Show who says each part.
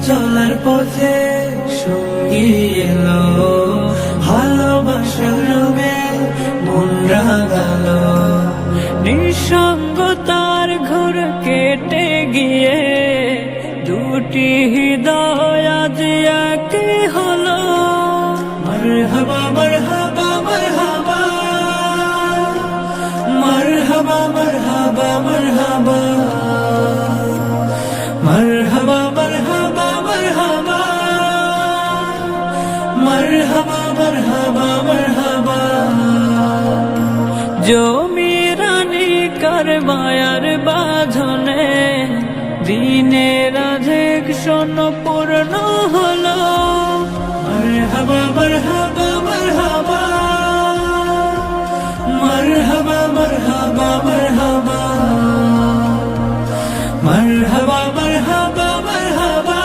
Speaker 1: চলার পথে সঙ্গী এলো, ভালোবাসার রঙে মন রাঙালো। নিঃসঙ্গতার ঘোর কেটে গিয়ে দুটি হৃদয় আজ এক হলো। মারহাবা মারহাবা মারহাবা, মারহাবা মারহাবা মারহাবা, মারহাবা মারহাবা মারহাবা, মারহাবা মারহাবা মারহাবা। জমিরানি কার মায়ার বাঁধনে দিনের আধেক শোন পূর্ণ হলো। মারহাবা মারহাবা মারহাবা, মারহাবা মারহাবা মারহাবা।